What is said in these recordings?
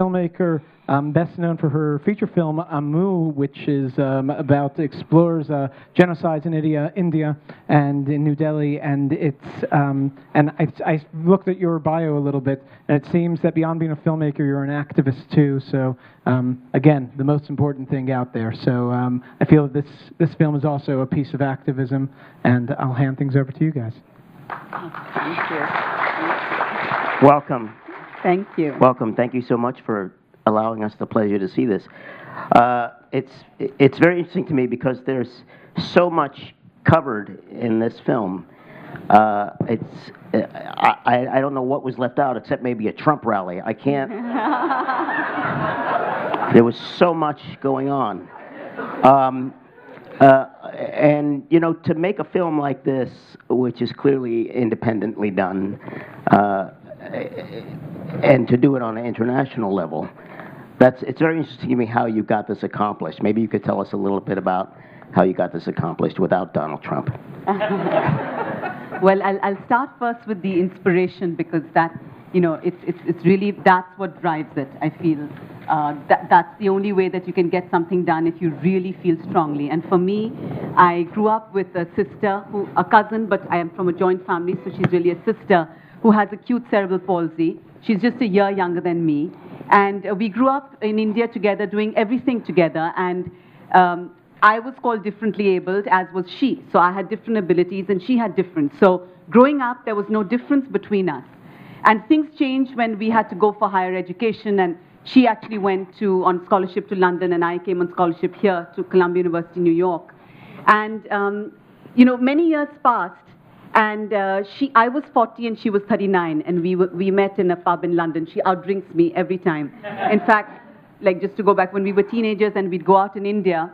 filmmaker, best known for her feature film Amu, which is explores genocides in India and in New Delhi. And I looked at your bio a little bit, and it seems that beyond being a filmmaker, you're an activist too. So again, the most important thing out there. So I feel that this film is also a piece of activism, and I'll hand things over to you guys. Thank you. Welcome. Thank you. Welcome. Thank you so much for allowing us the pleasure to see this. It's very interesting to me because there's so much covered in this film. I don't know what was left out except maybe a Trump rally. I can't. There was so much going on. And, you know, to make a film like this, which is clearly independently done, and to do it on an international level, it's very interesting to me how you got this accomplished. Maybe you could tell us a little bit about how you got this accomplished without Donald Trump. Well, I'll start first with the inspiration, because that, you know, it's really, that's what drives it, I feel. That's the only way that you can get something done, if you really feel strongly. And for me, I grew up with a sister, a cousin, but I am from a joint family, so she's really a sister, who has acute cerebral palsy. She's just a year younger than me. And we grew up in India together, doing everything together. And I was called differently abled, as was she. So I had different abilities, and she had different. So growing up, there was no difference between us. And things changed when we had to go for higher education. And she actually went on scholarship to London, and I came on scholarship here to Columbia University, New York. And, you know, many years passed. And I was 40 and she was 39, and we met in a pub in London. She outdrinks me every time. In fact, like, just to go back, when we were teenagers and we'd go out in India,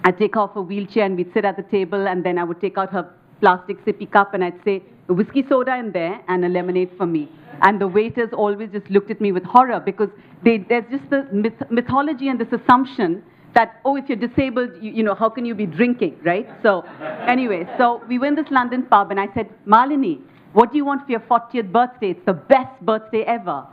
I'd take her off a wheelchair and we'd sit at the table, and then I would take out her plastic sippy cup and I'd say, a whiskey soda in there and a lemonade for me. And the waiters always just looked at me with horror, because there's just the mythology and this assumption that, oh, if you're disabled, you know, how can you be drinking, right? So anyway, so we were in this London pub, and I said, Malini, what do you want for your 40th birthday? It's the best birthday ever.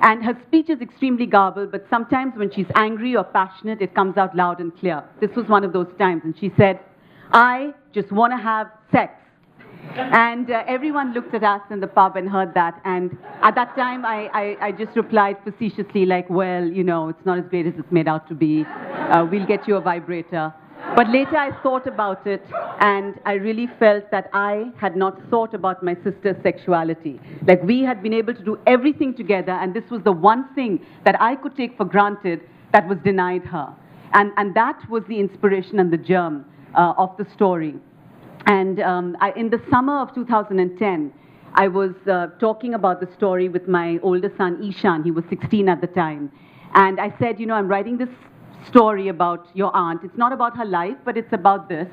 And her speech is extremely garbled, but sometimes when she's angry or passionate, it comes out loud and clear. This was one of those times, and she said, I just want to have sex. And everyone looked at us in the pub and heard that. And at that time, I just replied facetiously, like, well, you know, it's not as great as it's made out to be. We'll get you a vibrator. But later I thought about it, and I really felt that I had not thought about my sister's sexuality. Like, we had been able to do everything together, and this was the one thing that I could take for granted that was denied her. And that was the inspiration and the germ of the story. And in the summer of 2010, I was talking about the story with my older son, Ishan. He was 16 at the time. And I said, you know, I'm writing this story about your aunt. It's not about her life, but it's about this.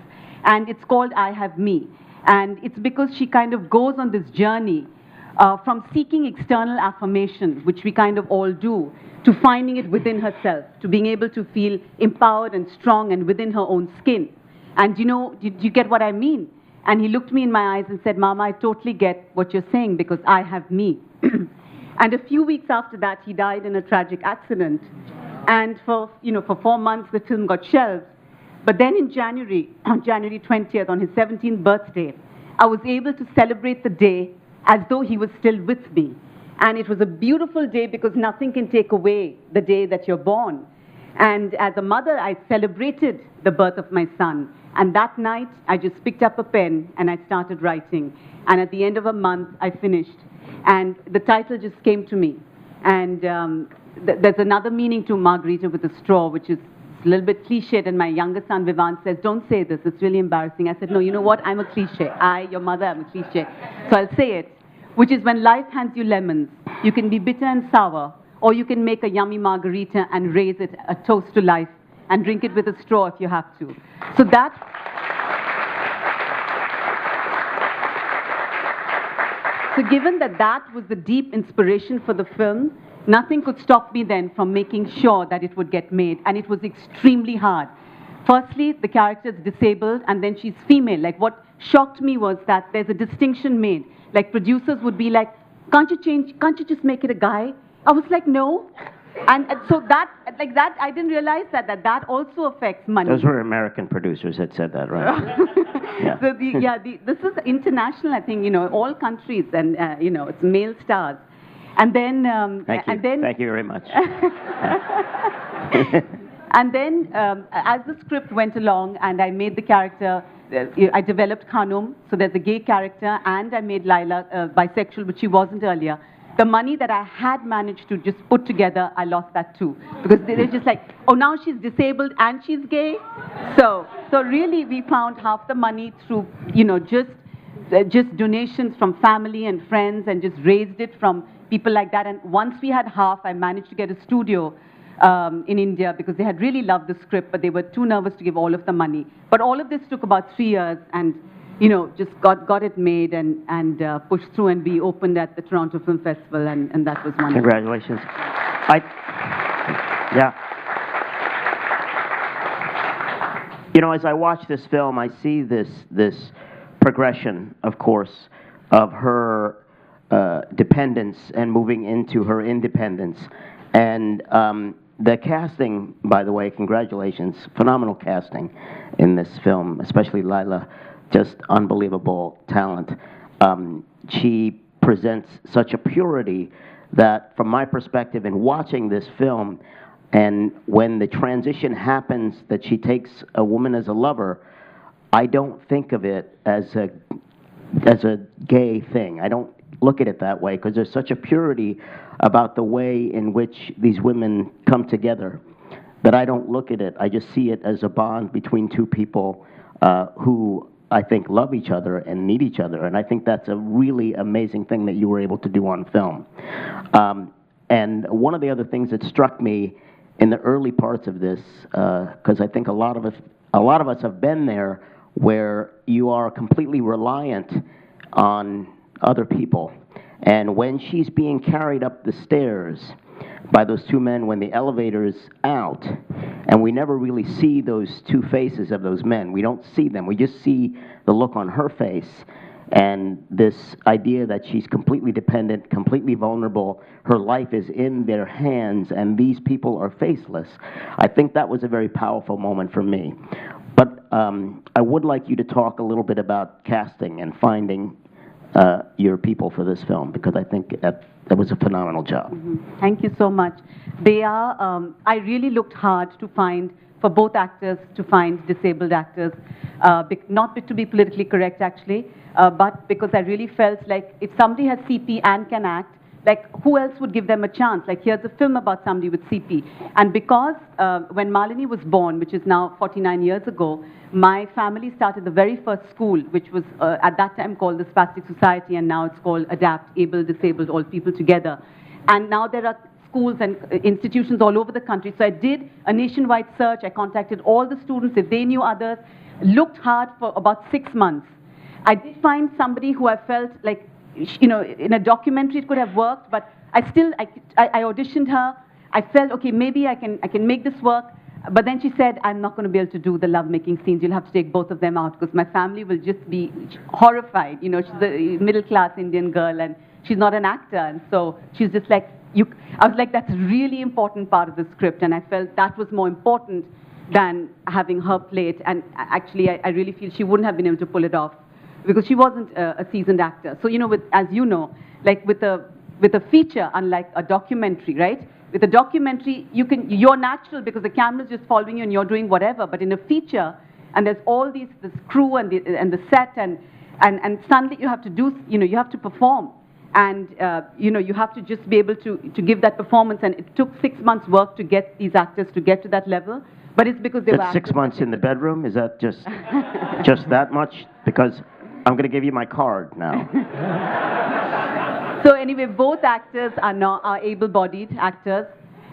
And it's called I Have Me. And it's because she kind of goes on this journey from seeking external affirmation, which we kind of all do, to finding it within herself, to being able to feel empowered and strong and within her own skin. And, you know, did you get what I mean? And he looked me in my eyes and said, Mama, I totally get what you're saying, because I have me. And a few weeks after that, he died in a tragic accident. And for 4 months, the film got shelved. But then in January, on January 20th, on his 17th birthday, I was able to celebrate the day as though he was still with me. And it was a beautiful day, because nothing can take away the day that you're born. And as a mother, I celebrated the birth of my son. And that night, I just picked up a pen and I started writing. And at the end of a month, I finished. And the title just came to me. And there's another meaning to Margarita with a straw, which is a little bit cliched. And my younger son, Vivant, says, don't say this. It's really embarrassing. I said, no, you know what? I'm a cliche. Your mother, I'm a cliche. So I'll say it, which is, when life hands you lemons, you can be bitter and sour, or you can make a yummy margarita and raise it a toast to life and drink it with a straw if you have to. So given that that was the deep inspiration for the film, nothing could stop me then from making sure that it would get made. And it was extremely hard. Firstly, the character is disabled, and then she's female. Like, what shocked me was that there's a distinction made. Like, producers would be like, can't you just make it a guy? I was like, no, And so that, like that, I didn't realize that also affects money. Those were American producers that said that, right? Yeah. So this is international, I think, all countries, and, it's male stars. And then... Thank you. Thank you very much. And then, as the script went along and I made the character, I developed Khanum, so there's a gay character, and I made Laila bisexual, which she wasn't earlier. The money that I had managed to just put together, I lost that too. Because they're just like, oh, now she's disabled and she's gay? So really we found half the money through, just donations from family and friends, and just raised it from people like that. And once we had half, I managed to get a studio in India, because they had really loved the script, but they were too nervous to give all of the money. But all of this took about 3 years, and just got it made and pushed through, and we opened at the Toronto Film Festival, and that was wonderful. Congratulations. Yeah. As I watch this film, I see this progression, of course, of her dependence and moving into her independence. And the casting, by the way, congratulations, phenomenal casting in this film, especially Laila, just unbelievable talent. She presents such a purity that, from my perspective, in watching this film, and when the transition happens that she takes a woman as a lover, I don't think of it as a gay thing. I don't look at it that way, because there's such a purity about the way in which these women come together that I don't look at it. I just see it as a bond between two people who I think love each other and need each other. And I think that's a really amazing thing that you were able to do on film. And one of the other things that struck me in the early parts of this, because I think a lot of us have been there, where you are completely reliant on other people. And when she's being carried up the stairs by those two men, when the elevator's out, and we never really see those two faces of those men. We don't see them. We just see the look on her face, and this idea that she's completely dependent, completely vulnerable. Her life is in their hands, and these people are faceless. I think that was a very powerful moment for me. But I would like you to talk a little bit about casting and finding your people for this film, because I think that was a phenomenal job. Mm-hmm. Thank you so much. They are, I really looked hard to find, for both actors, to find disabled actors, not to be politically correct actually, but because I really felt like if somebody has CP and can act, like who else would give them a chance? Like here's a film about somebody with CP. And because when Malini was born, which is now 49 years ago, my family started the very first school, which was at that time called the Spastic Society, and now it's called ADAPT, Able, Disabled, All People Together. And now there are schools and institutions all over the country. So I did a nationwide search. I contacted all the students, if they knew others, looked hard for about 6 months. I did find somebody who I felt like, in a documentary it could have worked, but I auditioned her. I felt, okay, maybe I can make this work. But then she said, I'm not going to be able to do the lovemaking scenes. You'll have to take both of them out, because my family will just be horrified. She's a middle-class Indian girl, and she's not an actor. And so she's just like, I was like, that's a really important part of the script. And I felt that was more important than having her play it. And actually, I really feel she wouldn't have been able to pull it off, because she wasn't a seasoned actor. So, as you know, like with a feature, unlike a documentary, right? With a documentary, you're natural because the camera's just following you and you're doing whatever. But in a feature, and there's all this crew and the set, and suddenly you have to do, you have to perform. And, you have to just be able to give that performance. And it took 6 months' work to get these actors to get to that level. But it's because they were actors. 6 months in the bedroom? Is that just that much? Because I'm going to give you my card now. So anyway, both actors are able-bodied actors,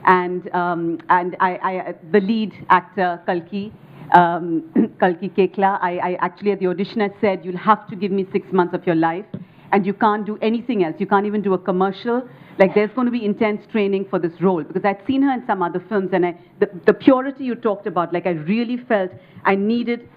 and the lead actor Kalki Kekla, I actually at the audition I said, you'll have to give me 6 months of your life, and you can't do anything else. You can't even do a commercial. Like there's going to be intense training for this role, because I'd seen her in some other films, and the purity you talked about, like I really felt I needed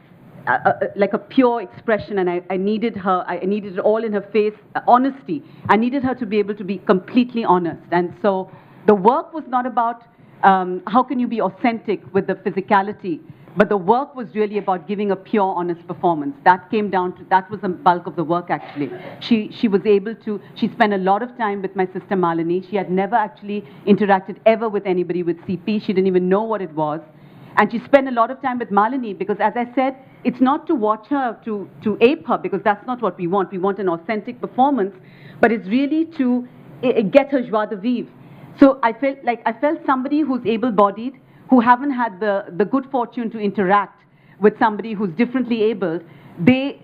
like a pure expression, and I needed her. I needed it all in her face, honesty. I needed her to be able to be completely honest, and so the work was not about how can you be authentic with the physicality, but the work was really about giving a pure, honest performance. That came down to, that was the bulk of the work, actually. She was able to, she spent a lot of time with my sister Malini. She had never actually interacted ever with anybody with CP. She didn't even know what it was. And she spent a lot of time with Malini because, as I said, it's not to watch her, to ape her, because that's not what we want. We want an authentic performance, but it's really to get her joie de vivre. So I felt somebody who's able-bodied, who haven't had the good fortune to interact with somebody who's differently abled, they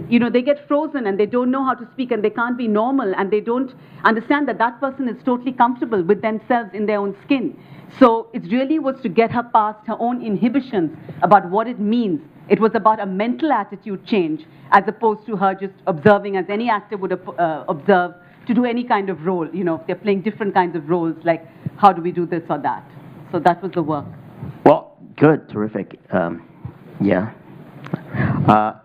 get frozen and they don't know how to speak and they can't be normal and they don't understand that that person is totally comfortable with themselves in their own skin. So it really was to get her past her own inhibitions about what it means. It was about a mental attitude change as opposed to her just observing as any actor would observe to do any kind of role. You know, if they're playing different kinds of roles, like how do we do this or that? So that was the work. Well, good, terrific. Yeah. Some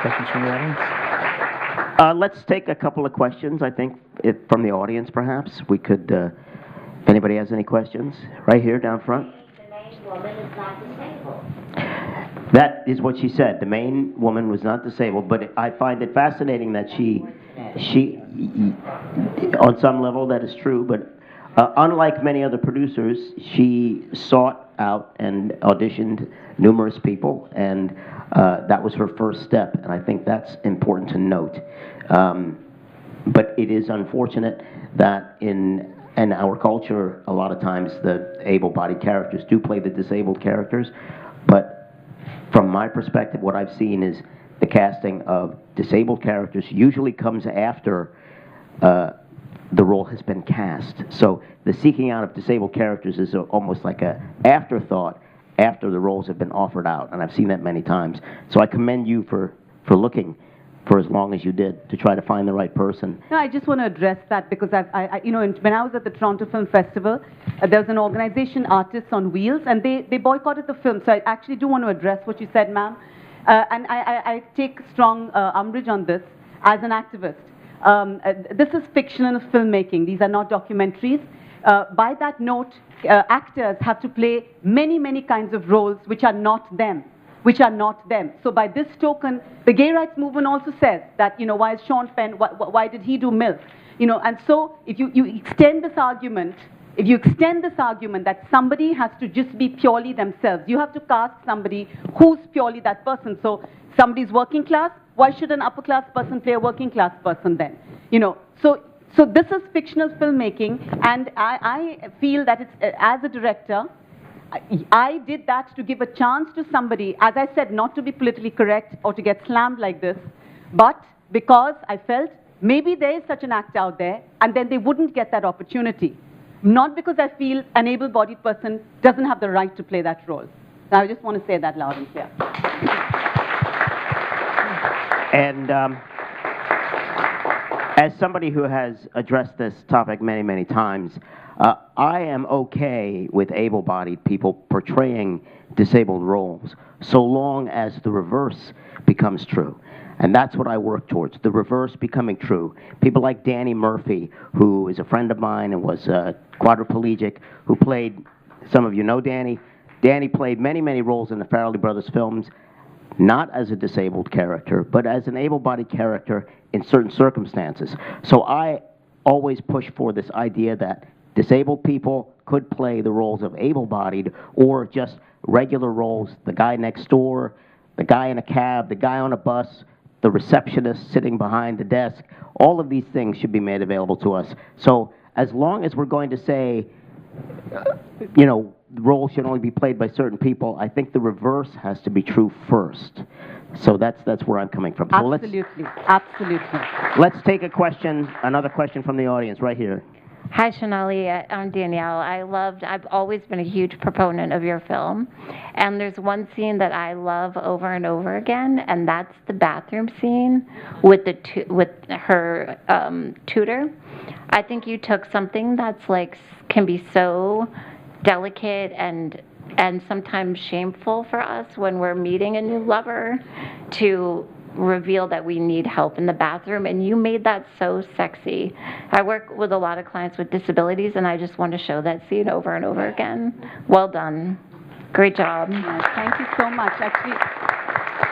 questions from the audience? Let's take a couple of questions, I think, from the audience, perhaps. We could, if anybody has any questions, right here down front. The main woman is not disabled. That is what she said. The main woman was not disabled, but I find it fascinating that she, on some level, that is true, but unlike many other producers, she sought out and auditioned numerous people, and that was her first step, and I think that's important to note. But it is unfortunate that in our culture, a lot of times the able-bodied characters do play the disabled characters, but from my perspective, what I've seen is the casting of disabled characters usually comes after the role has been cast. So the seeking out of disabled characters is almost like an afterthought after the roles have been offered out, and I've seen that many times. So I commend you for looking for as long as you did to try to find the right person. No, I just want to address that because when I was at the Toronto Film Festival, there was an organization, Artists on Wheels, and they boycotted the film. So I actually do want to address what you said, ma'am. And I take strong umbrage on this as an activist. This is fictional filmmaking. These are not documentaries. By that note, actors have to play many, many kinds of roles which are not them. So by this token, the gay rights movement also says that, why is Sean Penn, why did he do MILF? And so if you extend this argument, that somebody has to just be purely themselves, you have to cast somebody who's purely that person. So somebody's working class, why should an upper class person play a working class person then? So this is fictional filmmaking, and I feel that it's, as a director, I did that to give a chance to somebody, as I said, not to be politically correct or to get slammed like this, but because I felt maybe there is such an actor out there, and then they wouldn't get that opportunity. Not because I feel an able-bodied person doesn't have the right to play that role. So I just want to say that loud and clear. And as somebody who has addressed this topic many, many times, I am okay with able-bodied people portraying disabled roles, so long as the reverse becomes true. And that's what I work towards, the reverse becoming true. People like Danny Murphy, who is a friend of mine and was quadriplegic, who played, some of you know Danny. Danny played many, many roles in the Farrelly Brothers films, not as a disabled character, but as an able-bodied character in certain circumstances. So I always push for this idea that disabled people could play the roles of able-bodied or just regular roles, the guy next door, the guy in a cab, the guy on a bus, the receptionist sitting behind the desk. All of these things should be made available to us. So as long as we're going to say, the role should only be played by certain people, I think the reverse has to be true first. So that's where I'm coming from. So Absolutely. Let's take another question from the audience right here. Hi, Shonali. I'm Danielle. I've always been a huge proponent of your film. And there's one scene that I love over and over again, and that's the bathroom scene with her tutor. I think you took something that's can be so delicate and sometimes shameful for us when we're meeting a new lover to reveal that we need help in the bathroom, and you made that so sexy. I work with a lot of clients with disabilities, and I just want to show that scene over and over again. Well done. Great job. Yes, thank you so much. Actually,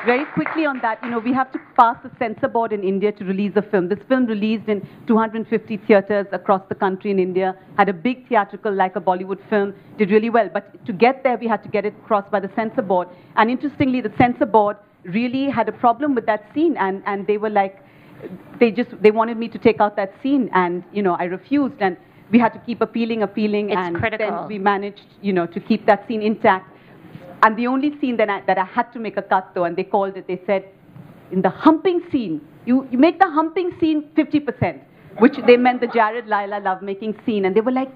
very quickly on that, we have to pass the censor board in India to release the film. This film released in 250 theaters across the country in India, had a big theatrical, like a Bollywood film, did really well. But to get there, we had to get it crossed by the censor board. And interestingly, the censor board really had a problem with that scene, and they were like, they wanted me to take out that scene, and, I refused, and we had to keep appealing, It's and critical. then we managed, to keep that scene intact. And the only scene that I had to make a cut, though, and they called it, they said, in the humping scene, you make the humping scene 50%, which they meant the Jared Laila lovemaking scene. And they were like,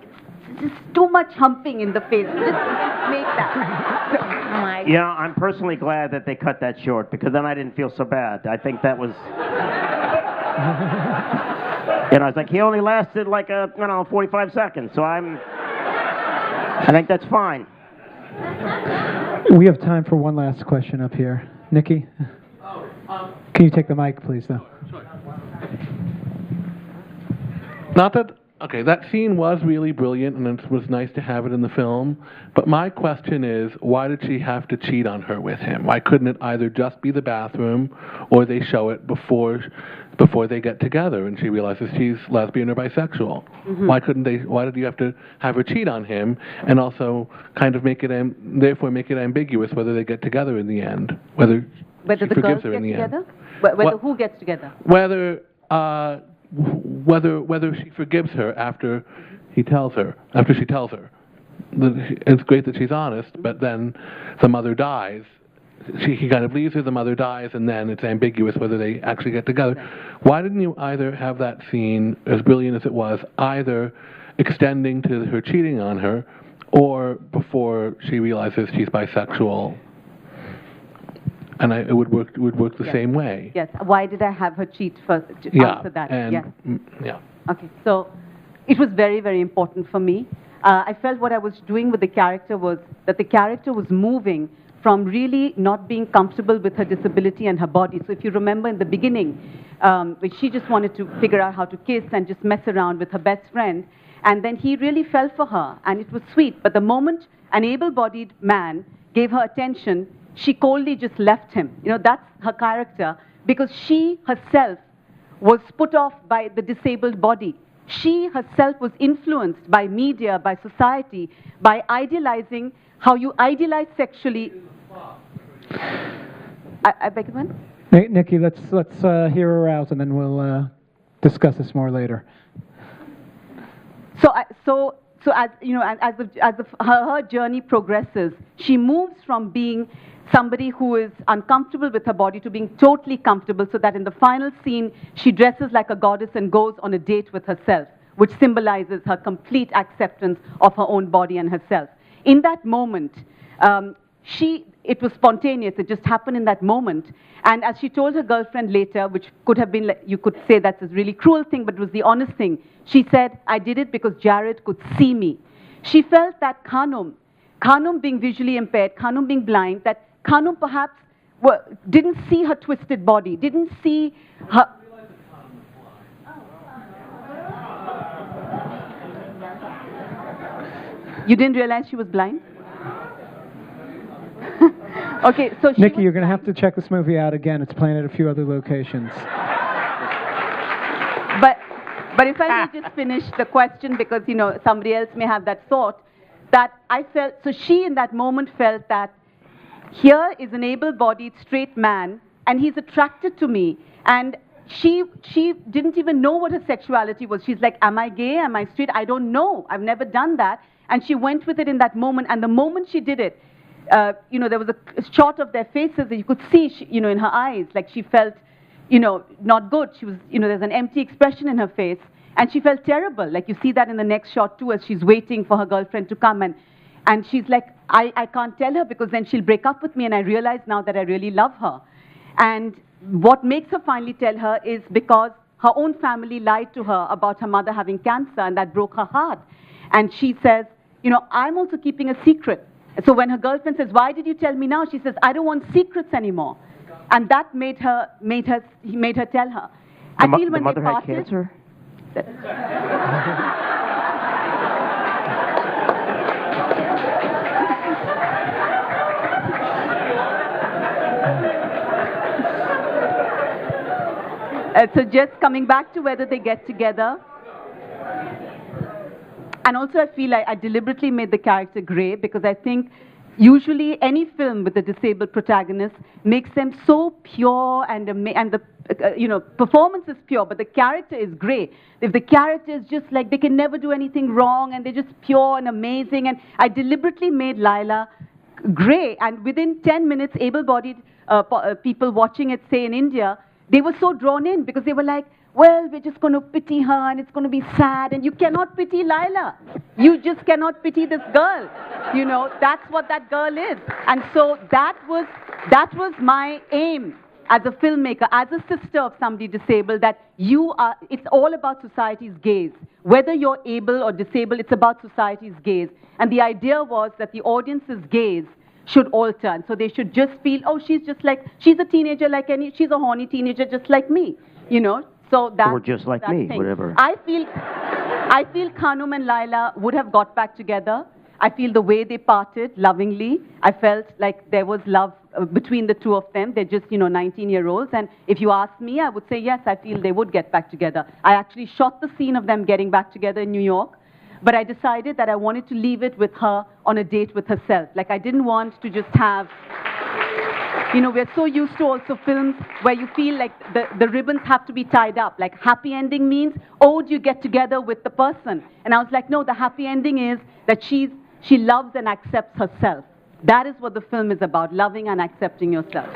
there's too much humping in the face. Just make that. Oh my Yeah, I'm personally glad that they cut that short, because then I didn't feel so bad. I think that was... it's like he only lasted like 45 seconds, so I think that's fine. We have time for one last question up here. Nikki? Can you take the mic, please, though? Not that, okay, that scene was really brilliant, and it was nice to have it in the film, but my question is, why did she have to cheat on her with him? Why couldn't it either just be the bathroom, or they show it before they get together and she realizes she's lesbian or bisexual? Mm-hmm. Why did you have to have her cheat on him, and also kind of therefore make it ambiguous whether they get together in the end, whether Whether she the forgives girls her get in the together? end? Whether who gets together? Whether she forgives her after she tells her. It's great that she's honest, but then the mother dies. He kind of leaves her, the mother dies, and then it's ambiguous whether they actually get together. Why didn't you either have that scene, as brilliant as it was, either extending to her cheating on her, or before she realizes she's bisexual? And it would work the Yes. same way. Yes. Why did I have her cheat first? Answer that. Yes. Yeah. Okay. So it was very, very important for me. I felt what I was doing with the character was that the character was moving from really not being comfortable with her disability and her body. So if you remember in the beginning, when she just wanted to figure out how to kiss and just mess around with her best friend, and then he really fell for her, and it was sweet. But the moment an able-bodied man gave her attention, she coldly just left him. That's her character, because she herself was put off by the disabled body. She herself was influenced by media, by society, by idealizing how you idealize sexually. I beg your pardon? Nikki, let's hear her out, and then we'll discuss this more later. So as her journey progresses, she moves from being somebody who is uncomfortable with her body to being totally comfortable, so that in the final scene, she dresses like a goddess and goes on a date with herself, which symbolizes her complete acceptance of her own body and herself. In that moment, it was spontaneous. It just happened in that moment. And as she told her girlfriend later, which could have been, you could say that's a really cruel thing, but it was the honest thing. She said, I did it because Jared could see me. She felt that Khanum being visually impaired, Khanum being blind, that Khanum perhaps didn't see her twisted body, didn't see her... You didn't realize she was blind? Okay, so Nikki, you're going to have to check this movie out again. It's playing at a few other locations. But if I may just finish the question, because, somebody else may have that thought, that I felt, so she in that moment felt that here is an able-bodied straight man, and he's attracted to me, and she didn't even know what her sexuality was. She's like, am I gay? Am I straight? I don't know. I've never done that. And she went with it in that moment, and the moment she did it, there was a shot of their faces that you could see, in her eyes, like she felt, not good. She was, there's an empty expression in her face, and she felt terrible. Like you see that in the next shot too, as she's waiting for her girlfriend to come, and she's like, I can't tell her because then she'll break up with me, and I realize now that I really love her. And what makes her finally tell her is because her own family lied to her about her mother having cancer, and that broke her heart. And she says, I'm also keeping a secret. So when her girlfriend says, why did you tell me now? She says, I don't want secrets anymore. And that made her tell her. I feel when the mother they had parted, cancer? So just coming back to whether they get together. And also I feel like I deliberately made the character gray because I think usually any film with a disabled protagonist makes them so pure and the performance is pure, but the character is gray. If the character is just like they can never do anything wrong and they're just pure and amazing, and I deliberately made Laila gray, and within 10 minutes able-bodied people watching it, say in India, they were so drawn in because they were like, well, we're just going to pity her and it's going to be sad, and you cannot pity Laila. You just cannot pity this girl. You know, that's what that girl is. And so that was my aim as a filmmaker, as a sister of somebody disabled, that it's all about society's gaze. Whether you're able or disabled, it's about society's gaze. And the idea was that the audience's gaze should alter. And so they should just feel, oh, she's a teenager like she's a horny teenager just like me, you know. So that, or just like me, thing. whatever. I feel Khanum and Laila would have got back together. I feel the way they parted lovingly, I felt like there was love between the two of them. They're just, 19-year-olds. And if you ask me, I would say, yes, I feel they would get back together. I actually shot the scene of them getting back together in New York. But I decided that I wanted to leave it with her on a date with herself. Like, I didn't want to just have, we're so used to also films where you feel like the ribbons have to be tied up. Like, happy ending means, oh, do you get together with the person? And I was like, no, the happy ending is that she loves and accepts herself. That is what the film is about, loving and accepting yourself.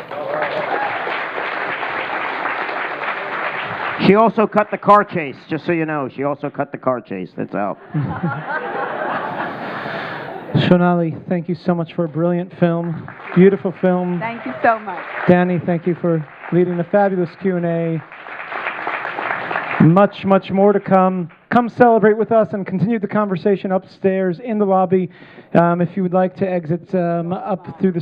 She also cut the car chase, just so you know. She also cut the car chase. That's out. Shonali, thank you so much for a brilliant film, beautiful film. Thank you so much. Danny, thank you for leading a fabulous Q&A. Much, much more to come. Come celebrate with us and continue the conversation upstairs in the lobby. If you would like to exit up through the